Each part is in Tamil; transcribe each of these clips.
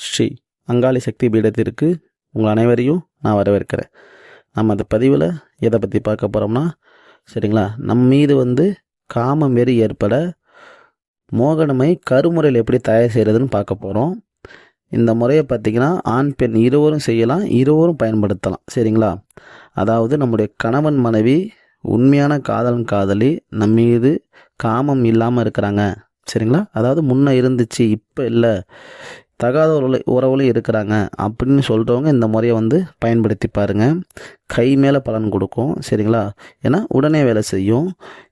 ஸ்ரீ அங்காளி சக்தி பீடத்திற்கு உங்கள் அனைவரையும் நான் வரவேற்கிறேன். நம்ம அந்த பதிவில் எதை பற்றி பார்க்க போகிறோம்னா, சரிங்களா, நம் மீது காமம் வெறி ஏற்பட மோகனமை கருமுறையில் எப்படி தயார் செய்கிறதுன்னு பார்க்க போகிறோம். இந்த முறையை பார்த்திங்கன்னா ஆண் பெண் இருவரும் செய்யலாம், இருவரும் பயன்படுத்தலாம். சரிங்களா, அதாவது நம்முடைய கணவன் மனைவி உண்மையான காதலன் காதலி நம் மீது காமம் இல்லாமல் இருக்கிறாங்க. சரிங்களா, அதாவது முன்ன இருந்துச்சு இப்போ இல்லை, தகாத உறவுலையும் இருக்கிறாங்க அப்படின்னு சொல்கிறவங்க இந்த முறையை பயன்படுத்தி பாருங்கள். கை மேலே பலன் கொடுக்கும். சரிங்களா, ஏன்னா உடனே வேலை செய்யும்.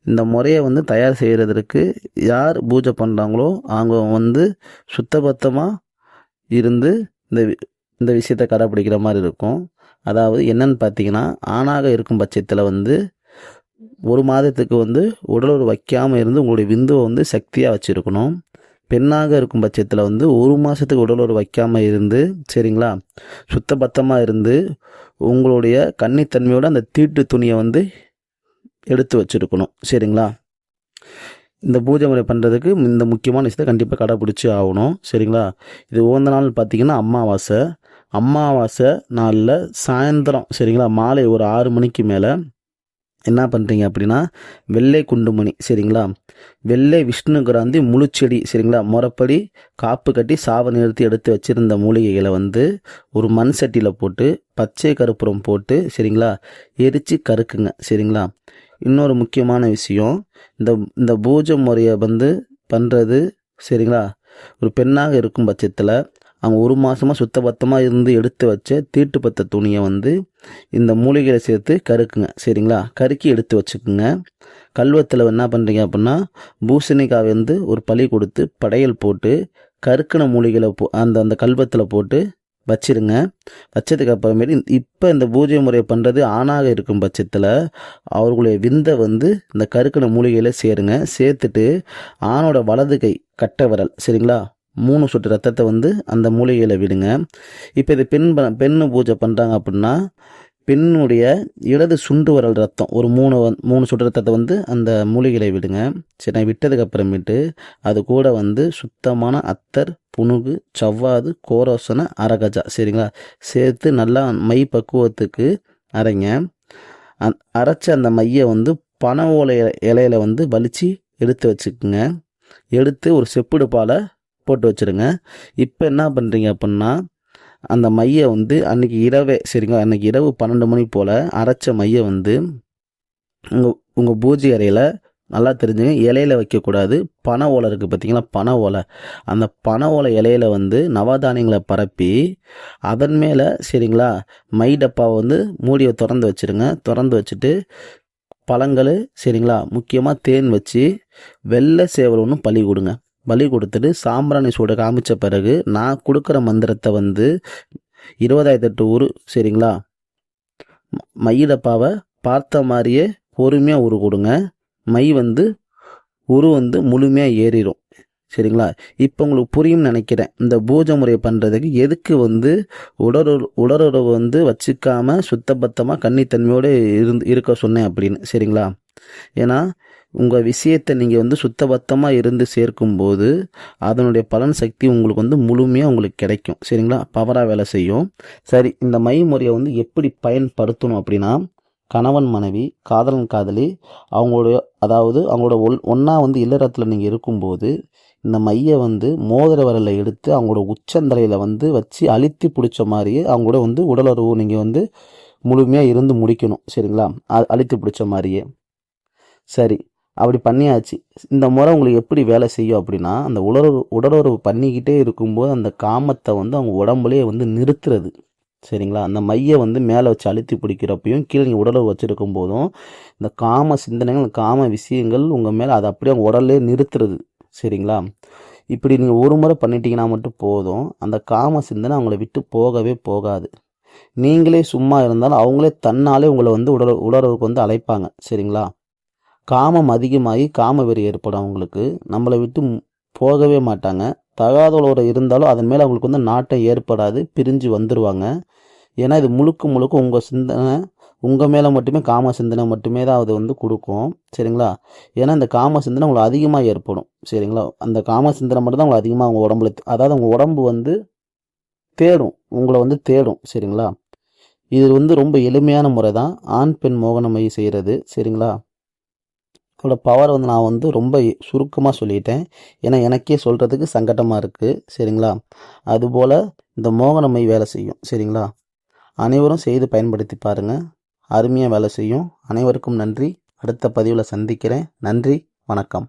இந்த முறையை தயார் செய்கிறதுக்கு யார் பூஜை பண்ணுறாங்களோ அவங்க சுத்தபத்தமாக இருந்து இந்த விஷயத்தை கடைப்பிடிக்கிற மாதிரி இருக்கும். அதாவது என்னன்னு பார்த்தீங்கன்னா, ஆணாக இருக்கும் பட்சத்தில் ஒரு மாதத்துக்கு உடலுறவு வைக்காமல் இருந்து உங்களுடைய விந்துவை சக்தியாக வச்சுருக்கணும். பெண்ணாக இருக்கும் பட்சத்தில் ஒரு மாதத்துக்கு உடலுறவு வைக்காமல் இருந்து, சரிங்களா, சுத்தபத்தமாக இருந்து உங்களுடைய கன்னித்தன்மையோட அந்த தீட்டு துணியை எடுத்து வச்சுருக்கணும். சரிங்களா, இந்த பூஜை முறை பண்ணுறதுக்கு இந்த முக்கியமான விஷயத்தை கண்டிப்பாக கடைப்பிடிச்சி ஆகணும். சரிங்களா, இது உகந்த நாள் பார்த்திங்கன்னா அமாவாசை நாளில் சாயந்தரம், சரிங்களா, மாலை ஒரு 6 மணிக்கு மேலே என்ன பண்ணுறீங்க அப்படின்னா, வெள்ளை குண்டுமணி, சரிங்களா, வெள்ளை விஷ்ணு கிராந்தி முழுச்செடி, சரிங்களா, முறைப்படி காப்பு கட்டி சாவ நிறுத்தி எடுத்து வச்சுருந்த மூலிகைகளை ஒரு மண் சட்டியில் போட்டு பச்சை கருப்புரம் போட்டு, சரிங்களா, எரித்து கருக்குங்க. சரிங்களா, இன்னொரு முக்கியமான விஷயம், இந்த பூஜை முறையை பண்ணுறது, சரிங்களா, ஒரு பெண்ணாக இருக்கும் பட்சத்தில் அவங்க ஒரு மாதமாக சுத்தபத்தமாக இருந்து எடுத்து வச்ச தீட்டுப்பத்த துணியை இந்த மூலிகைகளை சேர்த்து கருக்குங்க. சரிங்களா, கருக்கி எடுத்து வச்சுக்குங்க. கல்வத்தில் என்ன பண்ணுறீங்க அப்படின்னா, பூசணிக்காய் ஒரு பழி கொடுத்து படையல் போட்டு கருக்கின மூலிகைகளை அந்த கல்வத்தில் போட்டு வச்சிருங்க. வச்சதுக்கு அப்புறமேட்டு இப்போ இந்த பூஜை முறையை பண்ணுறது ஆணாக இருக்கும் பட்சத்தில் அவர்களுடைய விந்தை இந்த கருக்கின மூலிகையில் சேருங்க. சேர்த்துட்டு ஆணோட வலது கை கட்டை விரல், சரிங்களா, 3 சொட்டு ரத்தத்தை அந்த மூலிகையில் விடுங்க. இப்போ இது பெண்ணு பூஜை பண்ணுறாங்க அப்படின்னா பெண்ணுடைய இடது சுண்டு வரல் ரத்தம் ஒரு 3 சொட்டு ரத்தத்தை அந்த மூலிகையில் விடுங்க. சரி, விட்டதுக்கு அப்புறமேட்டு அது கூட சுத்தமான அத்தர், புனுகு, சவ்வாது, கோரோசனை, அரகஜா, சரிங்களா, சேர்த்து நல்லா மை பக்குவத்துக்கு அரைங்க. அரைச்ச அந்த மையை பனை ஓலை இலையில வலிச்சு எடுத்து வச்சுக்குங்க. எடுத்து ஒரு செப்புடு பாலை போட்டு வச்சுருங்க. இப்போ என்ன பண்ணுறீங்க அப்படின்னா, அந்த மையை அன்றைக்கி இரவே, சரிங்களா, அன்றைக்கி இரவு 12 மணி போல் அரைச்ச மையை உங்கள் பூஜை அறையில் நல்லா தெரிஞ்சுங்க, இலையில் வைக்கக்கூடாது. பனை ஓலை இருக்குது பார்த்தீங்களா, பனை ஓலை, அந்த பனை ஓலை இலையில் நவதானியங்களை பரப்பி அதன் மேலே, சரிங்களா, மை டப்பாவை மூடியை திறந்து வச்சுருங்க. திறந்து வச்சுட்டு பழங்கள், சரிங்களா, முக்கியமாக தேன் வச்சு வெள்ளை சேவல் ஒன்று பலி கொடுங்க. பலி கொடுத்துட்டு சாம்பிராணி சூட காமிச்ச பிறகு நான் கொடுக்குற மந்திரத்தை 20,008 உரு, சரிங்களா, மையிடப்பாவை பார்த்த மாதிரியே பொறுமையாக உரு கொடுங்க. மை உரு முழுமையாக ஏறிடும். சரிங்களா, இப்போ உங்களுக்கு புரியும்னு நினைக்கிறேன். இந்த பூஜை முறையை பண்ணுறதுக்கு எதுக்கு உடலுறவு வச்சுக்காம சுத்தபத்தமாக கன்னித்தன்மையோடு இருக்க சொன்னேன் அப்படின்னு. சரிங்களா, ஏன்னா உங்கள் விஷயத்தை நீங்கள் சுத்தபத்தமாக இருந்து சேர்க்கும்போது அதனுடைய பலன் சக்தி உங்களுக்கு முழுமையாக உங்களுக்கு கிடைக்கும். சரிங்களா, பவராக வேலை செய்யும். சரி, இந்த மை முறையை எப்படி பயன்படுத்தணும் அப்படின்னா, கணவன் மனைவி, காதலன் காதலி அவங்களோட ஒன்றா இல்லறத்தில் நீங்கள் இருக்கும்போது இந்த மையை மோதிர விரலில் எடுத்து அவங்களோட உச்சந்தலையில் வச்சு அழுத்தி பிடிச்ச மாதிரியே அவங்களோட உடலுறவு நீங்கள் முழுமையாக இருந்து முடிக்கணும். சரிங்களா, அழுத்தி பிடிச்ச மாதிரியே. சரி, அப்படி பண்ணியாச்சு. இந்த முறை உங்களுக்கு எப்படி வேலை செய்யும் அப்படின்னா, அந்த உடலுறவு பண்ணிக்கிட்டே இருக்கும்போது அந்த காமத்தை அவங்க உடம்புலேயே நிறுத்துறது. சரிங்களா, அந்த மையை மேலே வச்சு அழுத்தி பிடிக்கிறப்பையும் கீழே நீங்கள் உடலுறவு வச்சுருக்கும் போதும் இந்த காம சிந்தனைகள், காம விஷயங்கள் உங்கள் மேலே அதை அப்படியே அவங்க உடல்லே நிறுத்துறது. சரிங்களா, இப்படி நீங்கள் ஒரு முறை பண்ணிட்டீங்கன்னா மட்டும் போதும், அந்த காம சிந்தனை அவங்கள விட்டு போகவே போகாது. நீங்களே சும்மா இருந்தாலும் அவங்களே தன்னாலே உங்களை உடலுறவுக்கு அழைப்பாங்க. சரிங்களா, காமம் அதிகமாகி காம வெறி ஏற்படும் அவங்களுக்கு, நம்மளை விட்டு போகவே மாட்டாங்க. தகாதவளோட இருந்தாலும் அதன் மேலே அவங்களுக்கு நாட்டம் ஏற்படாது, பிரிஞ்சு வந்துடுவாங்க. ஏன்னா இது முழுக்க உங்கள் சிந்தனை, உங்கள் மேலே மட்டுமே காம சிந்தனை மட்டுமே தான் அது கொடுக்கும். சரிங்களா, ஏன்னா இந்த காம சிந்தனை உங்களுக்கு அதிகமாக ஏற்படும். சரிங்களா, அந்த காம சிந்தனை மட்டும் தான் உங்களுக்கு அதிகமாக அவங்க உடம்புல, அதாவது அவங்க உடம்பு தேடும், உங்களை வந்து தேடும். சரிங்களா? இது வந்து ரொம்ப எளிமையான முறை தான் ஆண் பெண் மோகனமை செய்கிறது. சரிங்களா? இதோட பவர் வந்து நான் வந்து ரொம்ப சுருக்கமாக சொல்லிட்டேன். ஏன்னா எனக்கே சொல்கிறதுக்கு சங்கடமாக இருக்குது. சரிங்களா? அதுபோல் இந்த மோகனமை வேலை செய்யும். சரிங்களா? அனைவரும் செய்து பயன்படுத்தி பாருங்கள். அருமையாக வேலை செய்யும். அனைவருக்கும் நன்றி. அடுத்த பதிவில் சந்திக்கிறேன். நன்றி, வணக்கம்.